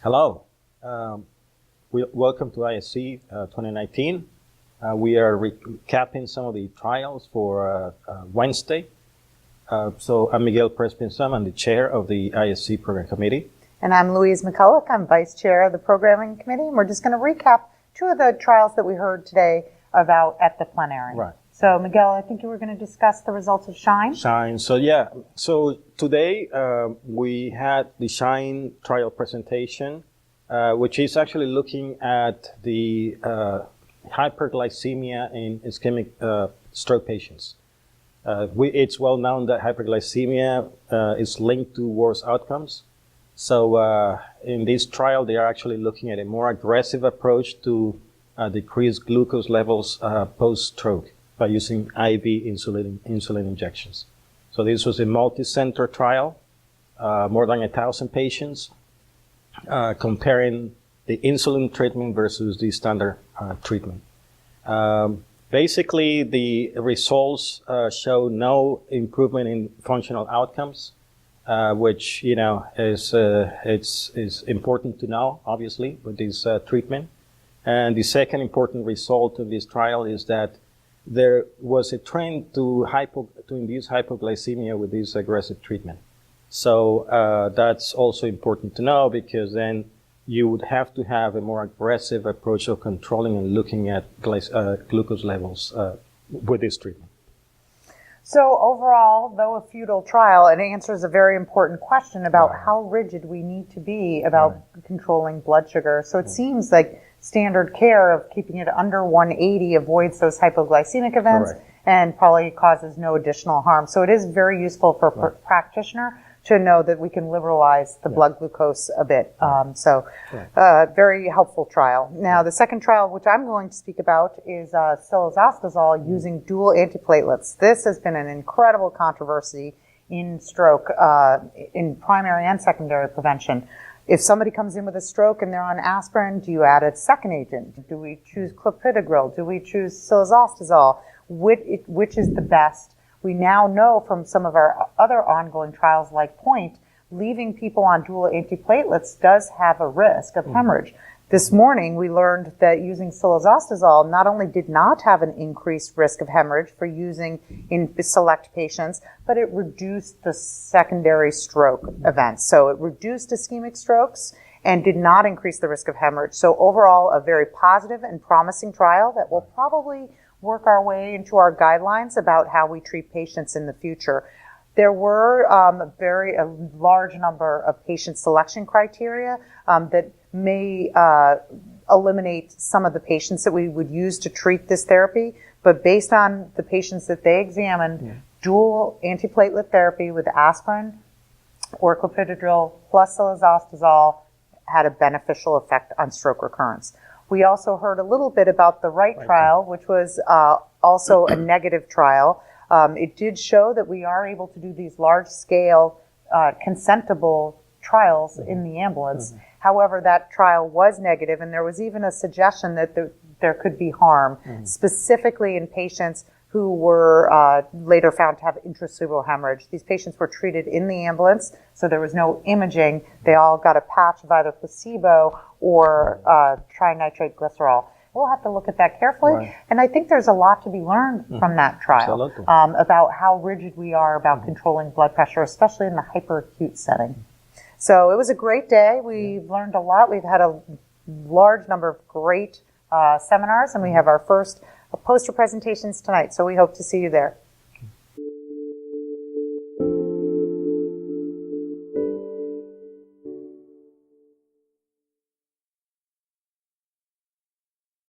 Hello. Welcome to ISC 2019. We are recapping some of the trials for Wednesday. So I'm Miguel Perez-Pinzon. I'm the chair of the ISC Program Committee. And I'm Louise McCullough. I'm vice chair of the Programming Committee. And we're just going to recap two of the trials that we heard today about at the plenary. Right. So, Miguel, I think you were going to discuss the results of SHINE. SHINE. So today we had the SHINE trial presentation, which is actually looking at the hyperglycemia in ischemic stroke patients. It's well known that hyperglycemia is linked to worse outcomes. So in this trial, they are actually looking at a more aggressive approach to decrease glucose levels post-stroke by using IV insulin injections. So this was a multi-center trial, more than 1,000 patients, comparing the insulin treatment versus the standard treatment. Basically, the results show no improvement in functional outcomes, which is important to know, obviously, with this treatment. And the second important result of this trial is that there was a trend to induce hypoglycemia with this aggressive treatment. So that's also important to know, because then you would have to have a more aggressive approach of controlling and looking at glucose levels with this treatment. So overall, though a futile trial, it answers a very important question about how rigid we need to be about controlling blood sugar. So it seems like standard care of keeping it under 180 avoids those hypoglycemic events and probably causes no additional harm. So it is very useful for a practitioner to know that we can liberalize the blood glucose a bit. Very helpful trial. Now, the second trial, which I'm going to speak about, is silazostazole using dual antiplatelets. This has been an incredible controversy in stroke, in primary and secondary prevention. If somebody comes in with a stroke and they're on aspirin, do you add a second agent? Do we choose clopidogrel? Do we choose silazostazole? Which is the best? We now know from some of our other ongoing trials like POINT, leaving people on dual antiplatelets does have a risk of hemorrhage. This morning, we learned that using silazostazole not only did not have an increased risk of hemorrhage for using in select patients, but it reduced the secondary stroke events. So it reduced ischemic strokes and did not increase the risk of hemorrhage. So overall, a very positive and promising trial that will probably work our way into our guidelines about how we treat patients in the future. There were a large number of patient selection criteria that may eliminate some of the patients that we would use to treat this therapy, but based on the patients that they examined, dual antiplatelet therapy with aspirin or clopidogrel plus silazostazole had a beneficial effect on stroke recurrence. We also heard a little bit about the Wright trial, which was also a negative trial. It did show that we are able to do these large-scale consentable trials in the ambulance. However, that trial was negative, and there was even a suggestion that there could be harm, specifically in patients who were later found to have intracerebral hemorrhage. These patients were treated in the ambulance, so there was no imaging. They all got a patch of either placebo or trinitrate glycerol. We'll have to look at that carefully. And I think there's a lot to be learned from that trial about how rigid we are about controlling blood pressure, especially in the hyperacute setting. So it was a great day. We've learned a lot. We've had a large number of great seminars, and we have our first poster presentations tonight. So we hope to see you there.